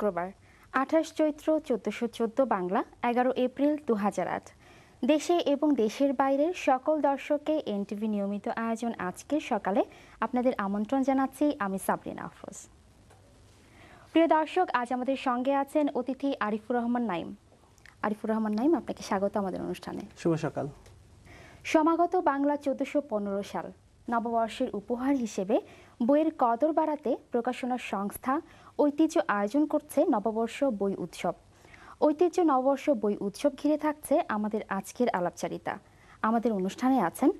শুক্রবার ২৮ চৈত্র ১৪১৪ বাংলা ১১ এপ্রিল ২০০৮। দেশে এবং দেশের বাইরের সকল দর্শককে এনটিভি নিয়মিত আয়োজন আজকের সকালে আপনাদের আমন্ত্রণ জানাচ্ছি আমি সাবরিনা আফরোজ। প্রিয় দর্শক, আজ আমাদের সঙ্গে আছেন অতিথি আরিফুর রহমান নাইম। আরিফুর রহমান নাইম, আপনাকে স্বাগত আমাদের অনুষ্ঠানে। শুভ সকাল। সমাগত বাংলা ১৪১৫ সাল নববর্ষের উপহার হিসেবে বইয়ের কদর বাড়াতে প্রকাশনা সংস্থা ঐতিহ্য আয়োজন করছে নববর্ষ বই উৎসব। ঐতিহ্য নববর্ষ বই উৎসব ঘিরে থাকছে আমাদের আজকের আলাপচারিতা। আমাদের অনুষ্ঠানে আছেন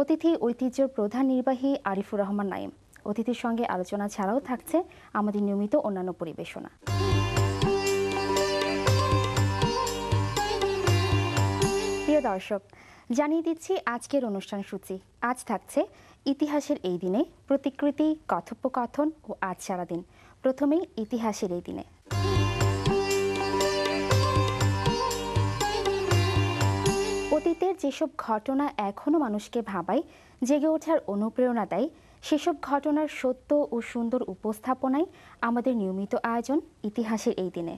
অতিথি ঐতিহ্যর প্রধান নির্বাহী আরিফুর রহমান নাইম। অতিথির সঙ্গে আলোচনা ছাড়াও থাকছে আমাদের নিয়মিত অন্যান্য পরিবেশনা। প্রিয় দর্শক, জানিয়ে দিচ্ছি আজকের অনুষ্ঠান সূচি। আজ থাকছে ইতিহাসের এই দিনে, প্রতিকৃতি, কথোপকথন ও আজ সারাদিন। প্রথমেই ইতিহাসের এই দিনে। অতীতের যেসব ঘটনা এখনো মানুষকে ভাবায়, জেগে ওঠার অনুপ্রেরণা দেয়, সেসব ঘটনার সত্য ও সুন্দর উপস্থাপনাই আমাদের নিয়মিত আয়োজন ইতিহাসের এই দিনে।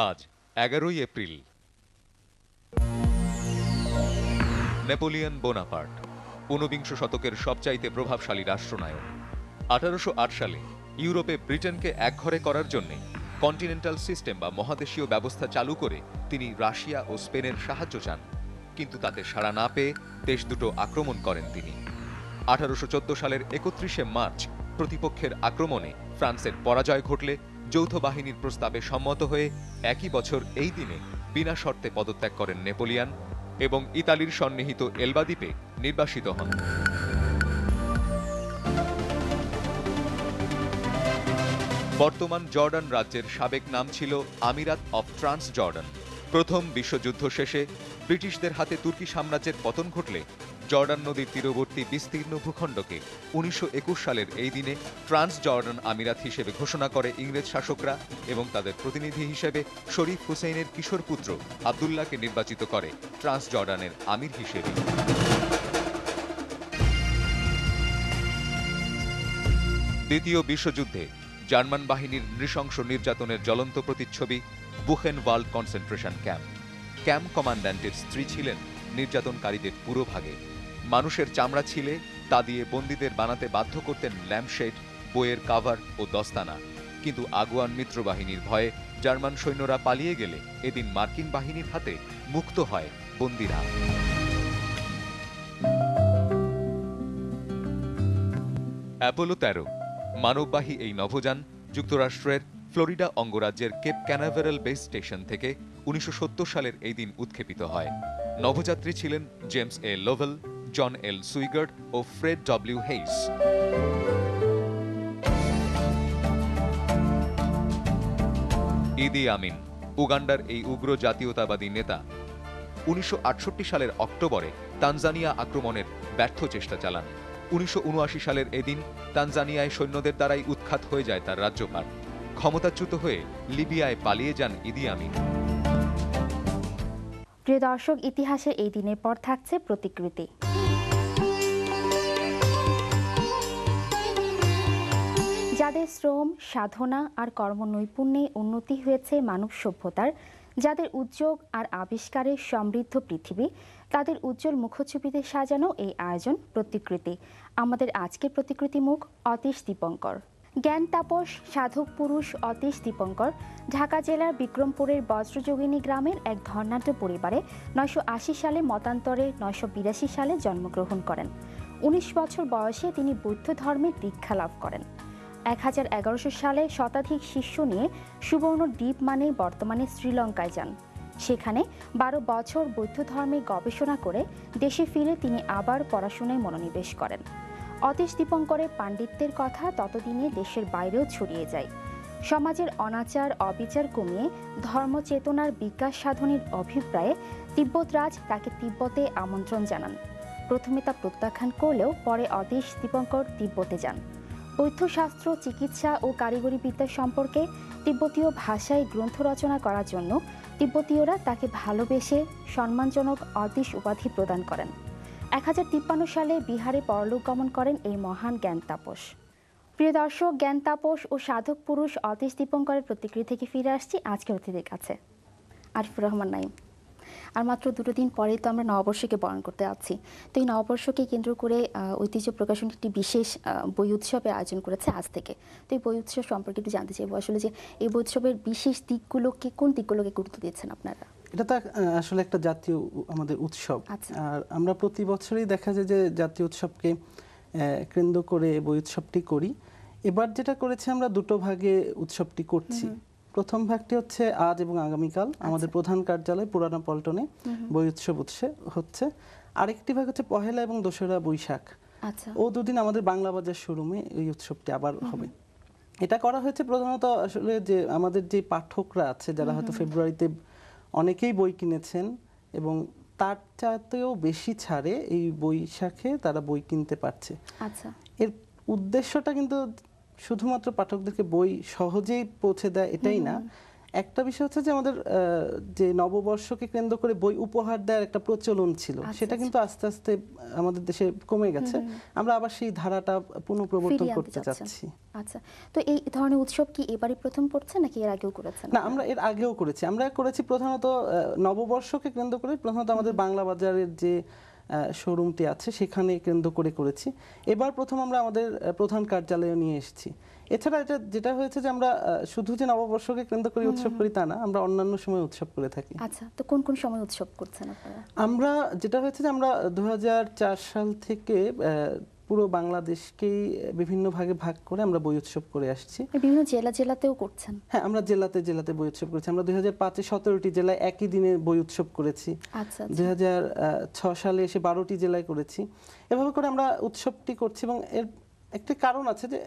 আজ ১১ই এপ্রিল। নেপোলিয়ন বোনাপার্ট, ঊনবিংশ শতকের সবচাইতে প্রভাবশালী রাষ্ট্রনায়ক। ১৮০৮ সালে ইউরোপে ব্রিটেনকে একঘরে করার জন্য কন্টিনেন্টাল সিস্টেম বা মহাদেশীয় ব্যবস্থা চালু করে তিনি রাশিয়া ও স্পেনের সাহায্য চান, কিন্তু তাতে সাড়া না পেয়ে দেশ দুটো আক্রমণ করেন তিনি। ১৮১৪ সালের ৩১শে মার্চ প্রতিপক্ষের আক্রমণে ফ্রান্সের পরাজয় ঘটলে যৌথ বাহিনীর প্রস্তাবে সম্মত হয়ে একই বছর এই দিনে বিনা শর্তে পদত্যাগ করেন নেপোলিয়ান এবং ইতালির সন্নিহিত এলবা দ্বীপে নির্বাসিত হন। বর্তমান জর্ডান রাজ্যের সাবেক নাম ছিল আমিরাত অফ ট্রান্স জর্ডান। প্রথম বিশ্বযুদ্ধ শেষে ব্রিটিশদের হাতে তুর্কি সাম্রাজ্যের পতন ঘটলে জর্ডান নদীর তীরবর্তী বিস্তীর্ণ ভূখণ্ডকে ১৯২১ সালের এই দিনে ট্রান্স জর্ডান আমিরাত হিসেবে ঘোষণা করে ইংরেজ শাসকরা এবং তাদের প্রতিনিধি হিসেবে শরীফ হুসেইনের কিশোর পুত্র আবদুল্লাহকে নির্বাচিত করে ট্রান্স জর্ডানের আমির হিসেবে। দ্বিতীয় বিশ্বযুদ্ধে জার্মান বাহিনীর নৃশংস নির্যাতনের জ্বলন্ত প্রতিচ্ছবি বুখেনওয়াল্ড কনসেন্ট্রেশন ক্যাম্প। ক্যাম্প কমান্ড্যান্টের স্ত্রী ছিলেন নির্যাতনকারীদের পুরোভাগে। মানুষের চামড়া ছিলে তা দিয়ে বন্দীদের বানাতে বাধ্য করতেন ল্যাম্পশেড, বইয়ের কাভার ও দস্তানা। কিন্তু আগুয়ান মিত্রবাহিনীর ভয়ে জার্মান সৈন্যরা পালিয়ে গেলে এদিন মার্কিন বাহিনীর হাতে মুক্ত হয় বন্দীরা। অ্যাপোলো ১৩ মানববাহী এই নভোযান যুক্তরাষ্ট্রের ফ্লোরিডা অঙ্গরাজ্যের কেপ ক্যানাভেরাল বেস স্টেশন থেকে ১৯৭০ সালের এই দিন উৎক্ষেপিত হয়। নভোযাত্রী ছিলেন জেমস এ লোভেল, জন এল সুইগার্ড ও ফ্রেড ডব্লিউ হেইস। ইদি আমিন, উগান্ডার এই উগ্র জাতীয়তাবাদী নেতা ১৯৬৮ সালের অক্টোবরে তানজানিয়া আক্রমণের ব্যর্থ চেষ্টা চালান। ১৯৭৯ সালের এদিন তানজানিয়ায় সৈন্যদের দ্বারাই উৎখাত হয়ে যায় তার রাজ্যভার। ক্ষমতাচ্যুত হয়ে লিবিয়ায় পালিয়ে যান ইদি আমিন। প্রিয় দর্শক, ইতিহাসের এই দিনের পর থাকছে প্রতিকৃতি। যাদের শ্রম, সাধনা আর কর্মনৈপুণ্যে উন্নতি হয়েছে মানব সভ্যতার, যাদের উদ্যোগ আর আবিষ্কারে সমৃদ্ধ পৃথিবী, তাদের উজ্জ্বল মুখচ্ছবিতে সাজানো এই আয়োজন প্রতিকৃতি। আমাদের আজকের প্রতিকৃতি মুখ অতীশ দীপঙ্কর। জ্ঞান তাপস সাধক পুরুষ অতীশ দীপঙ্কর ঢাকা জেলার বিক্রমপুরের বজ্রযোগিনী গ্রামের এক ধর্নাঢ্য পরিবারে ৯৮০ সালে মতান্তরে ৯৮২ সালে জন্মগ্রহণ করেন। ১৯ বছর বয়সে তিনি বৌদ্ধ ধর্মের দীক্ষা লাভ করেন। ১১১১ সালে শতাধিক শিষ্য নিয়ে সুবর্ণ দ্বীপ মানে বর্তমানে শ্রীলঙ্কায় যান। সেখানে ১২ বছর বৌদ্ধ ধর্মে গবেষণা করে দেশে ফিরে তিনি আবার পড়াশোনায় মনোনিবেশ করেন। অতীশ দীপঙ্করের পাণ্ডিত্যের কথা ততদিনে দেশের বাইরেও ছড়িয়ে যায়। সমাজের অনাচার অবিচার কমিয়ে ধর্মচেতনার বিকাশ সাধনের অভিপ্রায়ে তিব্বতরাজ তাকে তিব্বতে আমন্ত্রণ জানান। প্রথমে তা প্রত্যাখ্যান করলেও পরে অতীশ দীপঙ্কর তিব্বতে যান। বৈদ্যশাস্ত্র, চিকিৎসা ও কারিগরি বিদ্যা সম্পর্কে তিব্বতীয় ভাষায় গ্রন্থ রচনা করার জন্য তিব্বতীয়রা তাকে ভালোবেসে সম্মানজনক অদিশ উপাধি প্রদান করেন। 1053 সালে বিহারে পরলোক গমন করেন এই মহান জ্ঞান তাপস। প্রিয় দর্শক, জ্ঞান তাপস ও সাধক পুরুষ অতীশ দীপঙ্করের প্রতিক্রিয়া থেকে ফিরে আসছি আজকের অতিথির কাছে। আরিফুর রহমান নাঈম। আর মাত্র 2 দিন পরেই তো আমরা নববর্ষকে বরণ করতে যাচ্ছি। তো এই নববর্ষকে কেন্দ্র করে ঐতিহ্য প্রকাশন একটি বিশেষ বই উৎসবের আয়োজন করেছে আজ থেকে। তো এই বই উৎসব সম্পর্কে একটু জানতে চাইবো, আসলে যে এই বই উৎসবের বিশেষ দিকগুলোকে, কোন দিকগুলোকে গুরুত্ব দিচ্ছেন আপনারা? এটা তো আসলে একটা জাতীয় আমাদের উৎসব। আর আমরা প্রতি বছরই দেখা যায় যে জাতীয় উৎসবকে কেন্দ্র করে বই উৎসবটি করি। এবার যেটা করেছি, আমরা দুটো ভাগে উৎসবটি করছি। প্রথম ভাগটি হচ্ছে আজ এবং আগামীকাল আমাদের প্রধান কার্যালয় পুরানা পল্টনে বই উৎসব হচ্ছে। আরেকটি ভাগ হচ্ছে পহেলা এবং 2রা বৈশাখ। ও দুদিন আমাদের বাংলা বাজার শোরুমে এই উৎসবটি আবার হবে। এটা করা হয়েছে প্রধানত আসলে যে আমাদের যে পাঠকরা আছে, যারা হয়তো ফেব্রুয়ারিতে অনেকেই বই কিনেছেন এবং তার চাইতেও বেশি ছাড়ে এই বৈশাখে তারা বই কিনতে পারছে। এর উদ্দেশ্যটা কিন্তু শুধুমাত্র পাঠকদেরকে বই সহজেই পৌঁছে দেয় এটাই না। একটা বিষয় হচ্ছে যে আমাদের যে নববর্ষকে কেন্দ্র করে বই উপহার দেওয়ার একটা প্রচলন ছিল, সেটা কিন্তু আস্তে আস্তে আমাদের দেশে কমে গেছে। আমরা আবার সেই ধারাটা পুনঃপ্রবর্তন করতে চাচ্ছি। আচ্ছা, তো এই ধরনের উৎসব কি এবারই প্রথম পড়ছে নাকি এর আগেও করেছেন? না, আমরা এর আগেও করেছি। আমরা করেছি প্রধানত নববর্ষকে কেন্দ্র করে, প্রধানত আমাদের বাংলা বাজারের যে শোরুমটি আছে সেখানে কেন্দ্র করে করেছি। এবার প্রথম আমরা আমাদের প্রধান কার্যালয়ে নিয়ে এসেছি। এছাড়া এটা যেটা হয়েছে যে আমরা শুধু যে নববর্ষকে কেন্দ্র করে উৎসব করি তা না, আমরা অন্যান্য সময় উৎসব করে থাকি। আচ্ছা, তো কোন কোন সময় উৎসব করছেন আপনারা? আমরা যেটা হয়েছে যে আমরা 2004 সাল থেকে পুরো বাংলাদেশকেই বিভিন্ন ভাগে ভাগ করে আমরা বই উৎসব করে আসছি। বিভিন্ন জেলাতেও করছেন? হ্যাঁ, আমরা জেলাতে বই উৎসব করেছি। আমরা 2005-এ 17টি জেলায় একই দিনে বই উৎসব করেছি। 2006 সালে এসে 12টি জেলায় করেছি। এভাবে করে আমরা উৎসবটি করছি এবং এর একটা কারণ আছে যে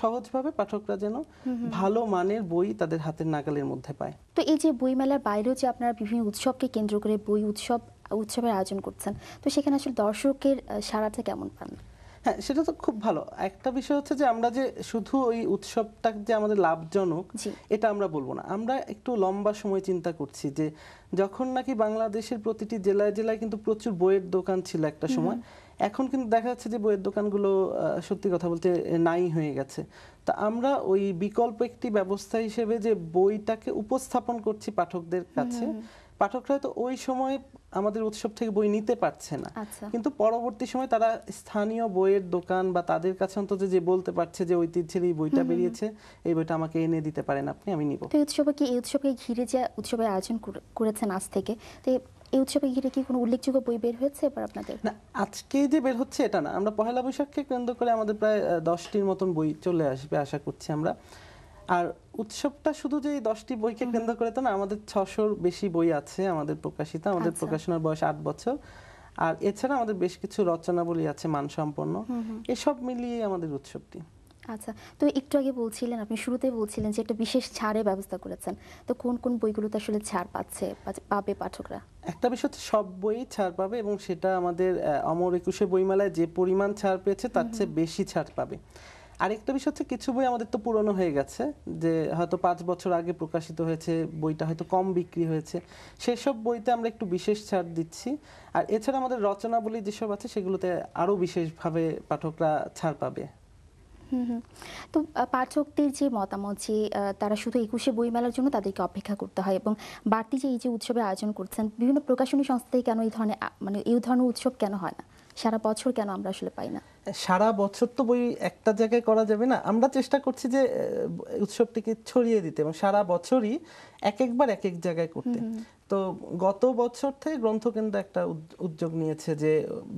সহজভাবে পাঠকরা যেন ভালো মানের বই তাদের হাতের নাগালের মধ্যে পায়। তো এই যে বইমেলার বাইরেও যে আপনারা বিভিন্ন উৎসবকে কেন্দ্র করে বই উৎসবের আয়োজন করছেন, তো সেখানে আসলে দর্শকের সাড়াটা কেমন পান? হ্যাঁ, সেটা তো খুব ভালো। একটা বিষয় হচ্ছে যে আমরা যে শুধু ওই উৎসবটা যে আমাদের লাভজনক এটা আমরা বলবো না। আমরা একটু লম্বা সময় চিন্তা করছি যে যখন নাকি বাংলাদেশের প্রতিটি জেলায় জেলায় কিন্তু প্রচুর বইয়ের দোকান ছিল একটা সময়, এখন কিন্তু দেখা যাচ্ছে যে বইয়ের দোকানগুলো সত্যি কথা বলতে নাই হয়ে গেছে। তা আমরা ওই বিকল্প একটি ব্যবস্থা হিসেবে যে বইটাকে উপস্থাপন করছি পাঠকদের কাছে, পাঠকরা তো ওই সময় আমাদের উৎসব থেকে বই নিতে পারছে না, কিন্তু পরবর্তী সময় তারা স্থানীয় বইয়ের দোকান বা তাদের কাছে অন্তত যে বলতে পারছে যে ঐতিহ্যের এই বইটা বেরিয়েছে, এই বইটা আমাকে এনে দিতে পারেন আপনি, আমি নিব। তো এই উৎসবকে ঘিরে যে উৎসবের আয়োজন করেছেন আজ থেকে, তো এই উৎসবে ঘিরে কি কোনো উল্লেখযোগ্য বই বের হয়েছে এবার আপনাদের? না, আজকে যে বের হচ্ছে এটা না, আমরা পহেলা বৈশাখকে কেন্দ্র করে আমাদের প্রায় 10টির মতন বই চলে আসবে আশা করছি আমরা। আর উৎসবটা শুধু যে 10টি বইকে কেন্দ্র করে তা না, আমাদের 600-র বেশি বই আছে আমাদের প্রকাশিত। আমাদের প্রকাশনার বয়স 8 বছর। আর এছাড়া আমাদের বেশ কিছু রচনাবলী আছে মানসম্পন্ন। এসব মিলিয়ে আমাদের উৎসবটি। আচ্ছা, তো একটু আগে বলছিলেন, আপনি শুরুতেই বলছিলেন যে একটা বিশেষ ছাড়ের ব্যবস্থা করেছেন, তো কোন কোন বইগুলোতে আসলে ছাড় পাবে পাঠকরা? একটা বিষয় হচ্ছে সব বই ছাড় পাবে এবং সেটা আমাদের অমর 21শে বইমেলায় যে পরিমাণ ছাড় পেয়েছে তার চেয়ে বেশি ছাড় পাবে। আরেকটা বিষয় হচ্ছে কিছু বই আমাদের তো পুরনো হয়ে গেছে, যে হয়তো 5 বছর আগে প্রকাশিত হয়েছে, বইটা হয়তো কম বিক্রি হয়েছে, সেসব বইতে আমরা একটু বিশেষ ছাড় দিচ্ছি। আর এছাড়া আমাদের রচনাবলী যেসব আছে সেগুলোতে আরো বিশেষভাবে পাঠকরা ছাড় পাবে। তো পাঠকদের যে মতামত, যে তারা শুধু 21শে বইমেলার জন্য তাদেরকে অপেক্ষা করতে হয়, এবং বাড়তি যে এই যে উৎসবের আয়োজন করছেন বিভিন্ন প্রকাশনী সংস্থা থেকে, কেন এই ধরনের উৎসব কেন হয় না সারা বছর, কেন আমরা আসলে পাই না? সারা বছর তো বই একটা জায়গায় করা যাবে না। আমরা চেষ্টা করছি যে উৎসবটিকে ছড়িয়ে দিতে এবং সারা বছরই একবার এক এক জায়গায় করতে। তো গত বছর থেকে গ্রন্থকেন্দ্র একটা উদ্যোগ নিয়েছে যে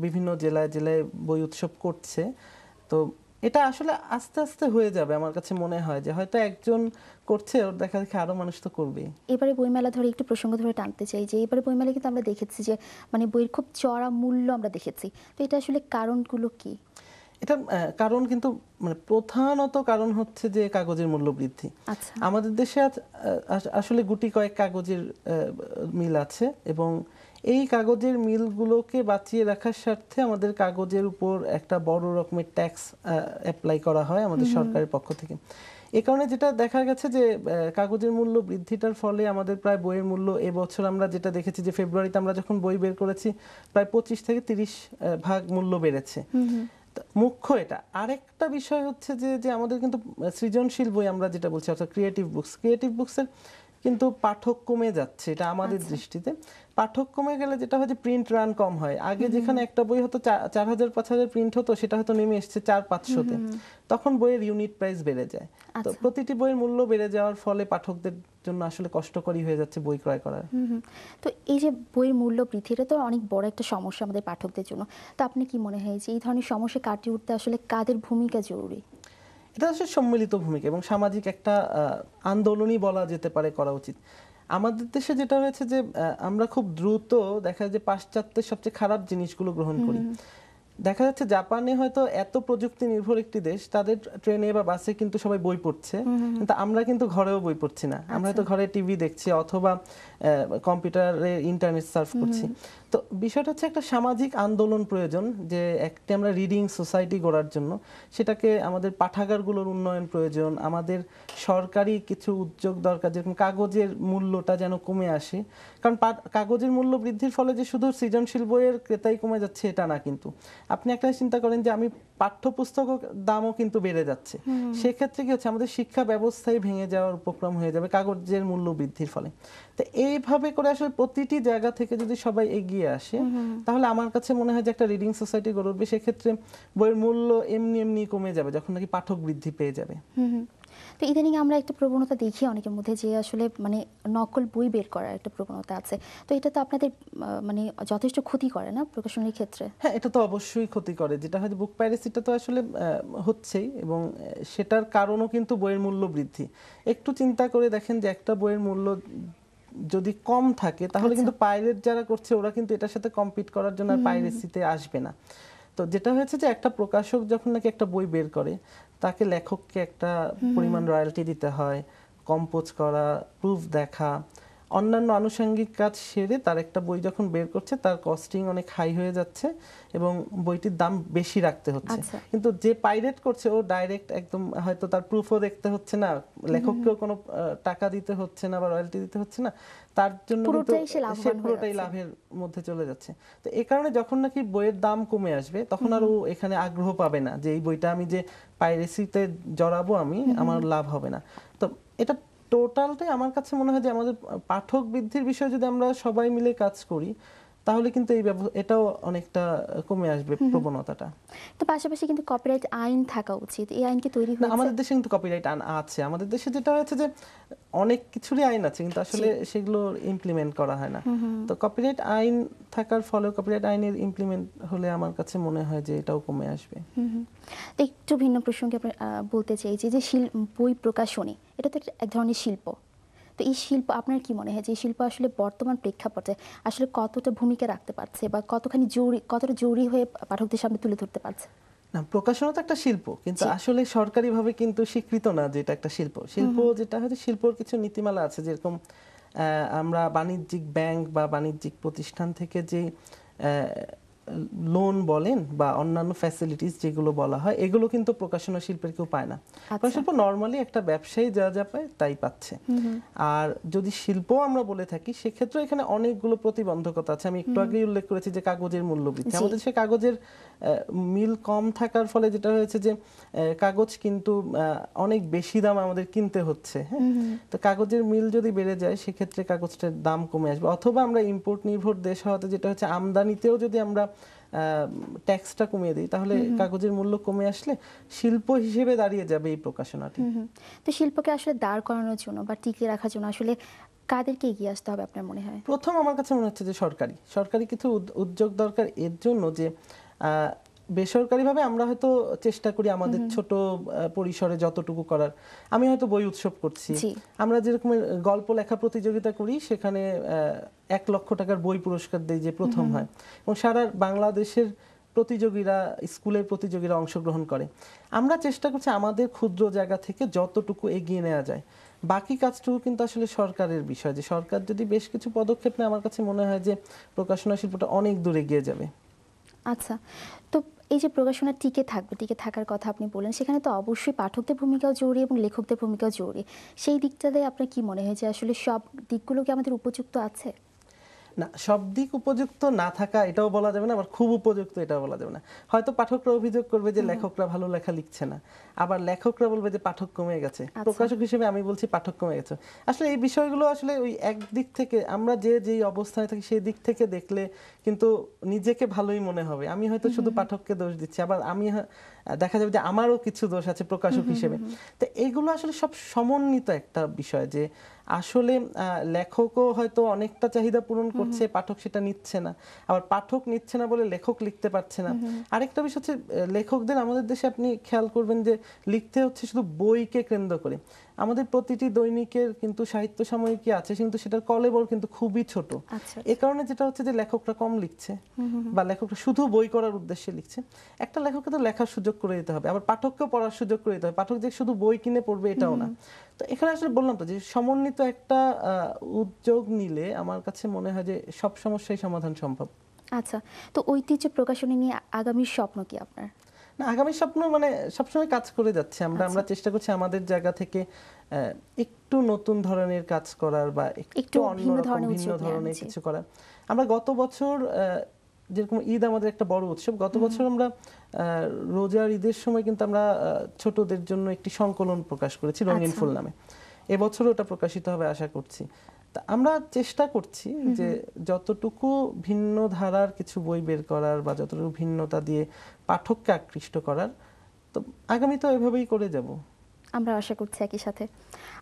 বিভিন্ন জেলায় জেলায় বই উৎসব করছে। তো এটা আসলে আস্তে আস্তে হয়ে যাবে। আমার কাছে মনে হয় যে হয়তো একজন করছে, ওর দেখা দেখি আরো মানুষ তো করবে। এবারে বইমেলা ধরে একটু প্রসঙ্গ ধরে টানতে চাই যে এবারে বইমেলা কিন্তু আমরা দেখেছি যে বইয়ের খুব চড়া মূল্য আমরা দেখেছি, তো এটা আসলে কারণগুলো কি? এটা কারণ কিন্তু প্রধানত কারণ হচ্ছে যে কাগজের মূল্য বৃদ্ধি। আমাদের দেশে আসলে গুটি কয়েক কাগজের মিল আছে এবং এই কাগজের মিলগুলোকে বাঁচিয়ে রাখার স্বার্থে আমাদের কাগজের উপর একটা বড় রকমের ট্যাক্স অ্যাপ্লাই করা হয় আমাদের সরকারের পক্ষ থেকে। এ কারণে যেটা দেখা গেছে যে কাগজের মূল্য বৃদ্ধিটার ফলে আমাদের প্রায় বইয়ের মূল্য এবছর আমরা যেটা দেখেছি যে ফেব্রুয়ারিতে আমরা যখন বই বের করেছি প্রায় 25 থেকে 30 ভাগ মূল্য বেড়েছে। মুখ্য এটা। আরেকটা বিষয় হচ্ছে যে আমাদের কিন্তু সৃজনশীল বই আমরা যেটা বলছি অর্থাৎ ক্রিয়েটিভ বুকসের কিন্তু পাঠক কমে যাচ্ছে, এটা আমাদের দৃষ্টিতে। পাঠক কমে গেলে যেটা হয় যে প্রিন্ট রান কম হয়। আগে যেখানে একটা বই হতো 4000-5000 প্রিন্ট হতো, সেটা হয়তো নেমে এসছে 400-500-তে। তখন বইয়ের ইউনিট প্রাইস বেড়ে যায়। তো প্রতিটি বইয়ের মূল্য বেড়ে যাওয়ার ফলে পাঠকদের জন্য আসলে কষ্টকরই হয়ে যাচ্ছে বই ক্রয় করা। তো এই যে বইয়ের মূল্য বৃদ্ধি, এটা তো অনেক বড় একটা সমস্যা আমাদের পাঠকদের জন্য। তো আপনি কি মনে হয় যে এই ধরনের সমস্যা কাটিয়ে উঠতে আসলে কাদের ভূমিকা জরুরি? এটা আসলে সম্মিলিত ভূমিকা এবং সামাজিক একটা আন্দোলনই বলা যেতে পারে করা উচিত। আমাদের দেশে যেটা হয়েছে যে আমরা খুব দ্রুত দেখা যায় যে পাশ্চাত্যের সবচেয়ে খারাপ জিনিসগুলো গ্রহণ করি। দেখা যাচ্ছে জাপানে হয়তো এত প্রযুক্তি নির্ভর একটি দেশ, তাদের ট্রেনে বা বাসে কিন্তু সবাই বই পড়ছে, কিন্তু আমরা কিন্তু ঘরেও বই পড়ছি না। আমরা হয়তো ঘরে টিভি দেখছি অথবা কম্পিউটারে ইন্টারনেট সার্ফ করছি। তো বিষয়টা হচ্ছে একটা সামাজিক আন্দোলন প্রয়োজন, যে একটি আমরা রিডিং সোসাইটি গড়ার জন্য সেটাকে আমাদের পাঠাগারগুলোর উন্নয়ন প্রয়োজন, আমাদের সরকারি কিছু উদ্যোগ দরকার, যেরকম কাগজের মূল্যটা যেন কমে আসে। কারণ কাগজের মূল্য বৃদ্ধির ফলে যে শুধু সৃজনশীল বইয়ের ক্রেতাই কমে যাচ্ছে এটা না, কিন্তু আপনি একটা চিন্তা করেন যে আমি পাঠ্যপুস্তকের দামও কিন্তু বেড়ে যাচ্ছে। সেক্ষেত্রে কি হচ্ছে, আমাদের শিক্ষা ব্যবস্থায় ভেঙে যাওয়ার উপক্রম হয়ে যাবে কাগজের মূল্য বৃদ্ধির ফলে। তো এইভাবে করে আসলে প্রতিটি জায়গা থেকে যদি সবাই এগিয়ে আসে, তাহলে আমার কাছে মনে হয় যে একটা রিডিং সোসাইটি গড়ে উঠবে। সেক্ষেত্রে বইয়ের মূল্য এমনি কমে যাবে যখন নাকি পাঠক বৃদ্ধি পেয়ে যাবে। তো ইদানিং আমরা একটা প্রবণতা দেখি অনেকের মধ্যে, যে আসলে মানে নকল বই বের করার একটা প্রবণতা আছে। তো এটা তো আপনাদের মানে যথেষ্ট ক্ষতি করে না প্রকাশনীর ক্ষেত্রে? হ্যাঁ, এটা তো অবশ্যই ক্ষতি করে। যেটা হয় যে বুক পাইরেসিটা তো আসলে হচ্ছেই, এবং সেটার কারণও কিন্তু বইয়ের মূল্য বৃদ্ধি। একটু চিন্তা করে দেখেন যে একটা বইয়ের মূল্য যদি কম থাকে, তাহলে কিন্তু পাইরেট যারা করছে ওরা কিন্তু এটার সাথে কম্পিট করার জন্য আর পাইরেসিতে আসবে না। তো যেটা হয়েছে যে একটা প্রকাশক যখন নাকি একটা বই বের করে, তাকে লেখককে একটা পরিমাণ রয়্যালটি দিতে হয়, কম্পোজ করা, প্রুফ দেখা, অন্যান্য আনুষঙ্গিক কাজ সেরে তার একটা বই যখন বের করছে তার কস্টিং অনেক হাই হয়ে যাচ্ছে এবং বইটির দাম বেশি রাখতে হচ্ছে। কিন্তু যে পাইরেট করছে ও ডাইরেক্ট একদম হয়তো তার প্রুফও দেখতে হচ্ছে না, লেখককেও কোনো টাকা দিতে হচ্ছে না বা রয়্যালটি দিতে হচ্ছে না, তার জন্য সে পুরোটাই লাভের মধ্যে চলে যাচ্ছে। তো এই কারণে যখন নাকি বইয়ের দাম কমে আসবে, তখন আর ও এখানে আগ্রহ পাবে না যে এই বইটা আমি যে পাইরেসিতে জড়াবো আমার লাভ হবে না। তো এটা টোটালটাই আমার কাছে মনে হয় যে আমাদের পাঠক বৃদ্ধির বিষয়ে যদি আমরা সবাই মিলে কাজ করি, তাহলে কিন্তু এটাও অনেকটা কমে আসবে প্রবণতাটা। তো পাশাপাশি কিন্তু কপিরাইট আইন থাকা উচিত। এই আইন কি তৈরি হয়েছে? আমাদের দেশে কিন্তু কপিরাইট আইন আছে। আমাদের দেশে যেটা হয়েছে যে অনেক কিছুরই আইন আছে, কিন্তু আসলে সেগুলো ইমপ্লিমেন্ট করা হয় না। তো কপিরাইট আইন থাকার ফলে, কপিরাইট আইনের ইমপ্লিমেন্ট হলে আমার কাছে মনে হয় যে এটাও কমে আসবে। একটু ভিন্ন প্রসঙ্গে বলতে চাই যে বই প্রকাশনী, এটা তো এক ধরনের শিল্প। তো এই শিল্প আপনার কি মনে হয় যে এই শিল্প আসলে বর্তমান প্রেক্ষাপটে আসলে কতটা ভূমিকা রাখতে পারছে বা কতটা জরুরি হয়ে পাঠকদের সামনে তুলে ধরতে পারছে? না, প্রকাশনা তো একটা শিল্প, কিন্তু আসলে সরকারিভাবে কিন্তু স্বীকৃত না যে এটা একটা শিল্প। যেটা হচ্ছে শিল্পর কিছু নীতিমালা আছে, যেরকম আমরা বাণিজ্যিক ব্যাংক বা বাণিজ্যিক প্রতিষ্ঠান থেকে যে লোন বলেন বা অন্যান্য ফ্যাসিলিটিস যেগুলো বলা হয়, এগুলো কিন্তু প্রকাশনা শিল্পের কেউ পায় না। শিল্প নর্মালি একটা ব্যবসায়ী যা পায় তাই পাচ্ছে। আর যদি শিল্প আমরা বলে থাকি, সেক্ষেত্রে এখানে অনেকগুলো প্রতিবন্ধকতা আছে। আমি একটু আগেই উল্লেখ করেছি যে কাগজের মূল্য বৃদ্ধি। আমাদের সে কাগজের মিল কম থাকার ফলে যেটা হয়েছে যে কাগজ কিন্তু অনেক বেশি দাম আমাদের কিনতে হচ্ছে। তো কাগজের মিল যদি বেড়ে যায়, সেক্ষেত্রে কাগজটার দাম কমে আসবে। অথবা আমরা ইম্পোর্ট নির্ভর দেশ হওয়াতে যেটা হচ্ছে, আমদানিতেও যদি আমরা ট্যাক্সটা কমিয়ে দিই, তাহলে কাগজের মূল্য কমে আসলে শিল্প হিসেবে দাঁড়িয়ে যাবে এই প্রকাশনাটি। তো শিল্পকে আসলে দাঁড় করানোর জন্য বা টিকিয়ে রাখার জন্য আসলে কাদেরকে এগিয়ে আসতে হবে আপনার মনে হয়? প্রথম আমার কাছে মনে হচ্ছে যে সরকারি কিছু উদ্যোগ দরকার এর জন্য, যে বেসরকারিভাবে আমরা হয়তো চেষ্টা করি আমাদের ছোট পরিসরে যতটুকু করার। আমি হয়তো বই উৎসব করছি, আমরা যেরকম গল্প লেখা প্রতিযোগিতা করি, সেখানে 1 লক্ষ টাকার বই পুরস্কার দেই যে প্রথম হয়, এবং সারা বাংলাদেশের প্রতিযোগীরা, স্কুলের প্রতিযোগীরা অংশগ্রহণ করে। আমরা চেষ্টা করছি আমাদের ক্ষুদ্র জায়গা থেকে যতটুকু এগিয়ে নেওয়া যায়। বাকি কাজটুকু কিন্তু আসলে সরকারের বিষয়, যে সরকার যদি বেশ কিছু পদক্ষেপ নেয় আমার কাছে মনে হয় যে প্রকাশনা শিল্পটা অনেক দূর এগিয়ে যাবে। আচ্ছা, তো এই যে প্রকাশনা টিকে থাকবে, টিকে থাকার কথা আপনি বললেন, সেখানে তো অবশ্যই পাঠকদের ভূমিকাও জরুরি এবং লেখকদের ভূমিকাও জরুরি। সেই দিকটাতে আপনার কি মনে হয় যে আসলে সব দিকগুলো কি আমাদের উপযুক্ত আছে? না, সব দিক উপযুক্ত না থাকা এটাও বলা যাবে না, আবার খুব উপযুক্ত এটাও বলা যাবে না। হয়তো পাঠকরা অভিযোগ করবে যে লেখকরা ভালো লেখা লিখছে না, আবার লেখকরা বলবে যে পাঠক কমে গেছে। প্রকাশক হিসেবে আমি বলছি পাঠক কমে গেছে। আসলে এই বিষয়গুলো আসলে ওই এক দিক থেকে আমরা যেই অবস্থায় থাকি সেই দিক থেকে দেখলে কিন্তু নিজেকে ভালোই মনে হবে। আমি হয়তো শুধু পাঠককে দোষ দিচ্ছি, আবার আমি দেখা যাবে যে আমারও কিছু দোষ আছে প্রকাশক হিসেবে। তো এইগুলো আসলে সব সমন্বিত একটা বিষয়, যে আসলে লেখকও হয়তো অনেকটা চাহিদা পূরণ করছে, পাঠক সেটা নিচ্ছে না, আবার পাঠক নিচ্ছে না বলে লেখক লিখতে পারছে না। আরেকটা বিষয় হচ্ছে লেখকদের আমাদের দেশে আপনি খেয়াল করবেন যে লিখতে হচ্ছে শুধু বইকে কেন্দ্র করে। আমাদের প্রতিটি দৈনিকের কিন্তু সাহিত্য সাময়িকী আছে, কিন্তু সেটার কলেবর কিন্তু খুবই ছোট। এ কারণে যেটা হচ্ছে যে লেখকরা কম লিখছে, বা লেখকরা শুধু বই করার উদ্দেশ্যে লিখছে। একটা লেখককে তো লেখার সুযোগ করে দিতে হবে, আবার পাঠককেও পড়ার সুযোগ করে দিতে হবে। পাঠক যে শুধু বই কিনে পড়বে এটাও না। তো এখানে আসলে বললাম তো যে সমন্বিত একটা উদ্যোগ নিলে আমার কাছে মনে হয় যে সব সমস্যাই সমাধান সম্ভব। আচ্ছা, তো ঐতিহ্য প্রকাশনী নিয়ে আগামীর স্বপ্ন কি আপনার? না, আগামী স্বপ্ন মানে সবসময় কাজ করে যাচ্ছে আমরা চেষ্টা করছি আমাদের জায়গা থেকে একটু নতুন ধরনের কাজ করার, বা একটু অন্যরকম ভিন্ন ধরনের কিছু করার। আমরা গত বছর যেরকম ঈদ আমাদের একটা বড় উৎসব, গত বছর আমরা রোজার ঈদের সময় কিন্তু আমরা ছোটদের জন্য একটি সংকলন প্রকাশ করেছি রঙিন ফুল নামে। এবছরও ওটা প্রকাশিত হবে আশা করছি। তা আমরা চেষ্টা করছি যে যতটুকু ভিন্ন ধারার কিছু বই বের করার, বা যতটুকু ভিন্নতা দিয়ে পাঠককে আকৃষ্ট করার। তো আগামী তো এভাবেই করে যাব, আমরা আশা করছি একই সাথে।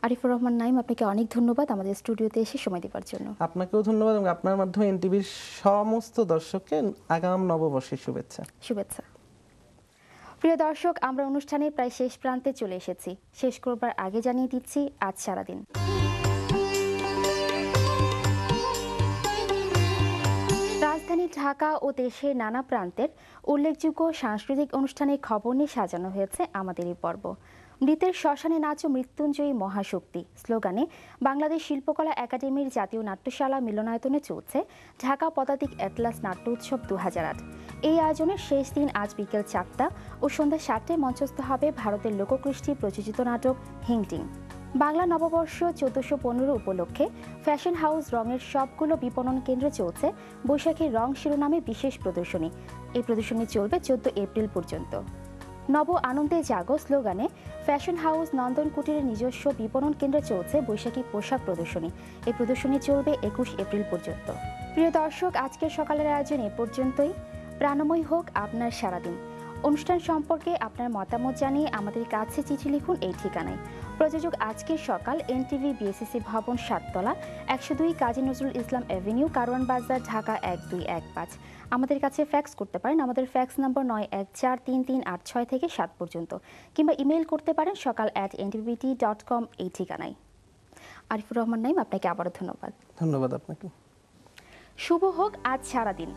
আরিফুর রহমান নাঈম, আপনাকে অনেক ধন্যবাদ আমাদের স্টুডিওতে এসে সময় দেওয়ার জন্য। আপনাকেও ধন্যবাদ, এবং আপনার মাধ্যমে এনটিভির সমস্ত দর্শককে আগাম নববর্ষের শুভেচ্ছা। শুভেচ্ছা। প্রিয় দর্শক, আমরা অনুষ্ঠানে প্রায় শেষ প্রান্তে চলে এসেছি। শেষ করবার আগে জানিয়ে দিচ্ছি আজ সারাদিন। রাজধানী ঢাকা ও দেশের নানা প্রান্তের উল্লেখযোগ্য সাংস্কৃতিক অনুষ্ঠানের খবর নিয়ে সাজানো হয়েছে আমাদের এই পর্ব। মৃতের শ্মশানে নাচো মৃত্যুঞ্জয়ী মহাশক্তি স্লোগানে বাংলাদেশ শিল্পকলা একাডেমির জাতীয় নাট্যশালা মিলনায়তনে চলছে ঢাকা পদাতিক অ্যাটলাস নাট্য উৎসব 2008। এই আয়োজনের শেষ দিন আজ বিকেল 4টা ও সন্ধ্যা 7টায় মঞ্চস্থ হবে ভারতের লোককৃষ্টি প্রযোজিত নাটক হিংটিং। বাংলা নববর্ষ 1415 উপলক্ষে ফ্যাশন হাউস রঙের সবগুলো বিপণন কেন্দ্রে চলছে বৈশাখীর রং শিরোনামে বিশেষ প্রদর্শনী। এই প্রদর্শনী চলবে 14 এপ্রিল পর্যন্ত। নব আনন্দে জাগো স্লোগানে ফ্যাশন হাউস নন্দন কুটিরের নিজস্ব বিপণন কেন্দ্রে চলছে বৈশাখী পোশাক প্রদর্শনী। এই প্রদর্শনী চলবে 21 এপ্রিল পর্যন্ত। প্রিয় দর্শক, আজকের সকালের আয়োজন এ পর্যন্তই। প্রাণময় হোক আপনার সারাদিন। অনুষ্ঠান সম্পর্কে আপনার মতামত জানিয়ে আমাদের কাছে চিঠি লিখুন এই ঠিকানায়। প্রযোজক আজকের সকাল, এনটিভি বিএসসি ভবন 7 তলা, 102 কাজী নজরুল ইসলাম এভিনিউ, কারওয়ান বাজার, ঢাকা 1215। আমাদের কাছে ফ্যাক্স করতে পারেন, আমাদের ফ্যাক্স নম্বর 914338 থেকে 7 পর্যন্ত, কিংবা ইমেইল করতে পারেন সকাল@ntvt.com এই ঠিকানায়। আরিফুর রহমান নাঈম, আপনাকে আবারও ধন্যবাদ। ধন্যবাদ আপনাকে। শুভ হোক আজ সারাদিন।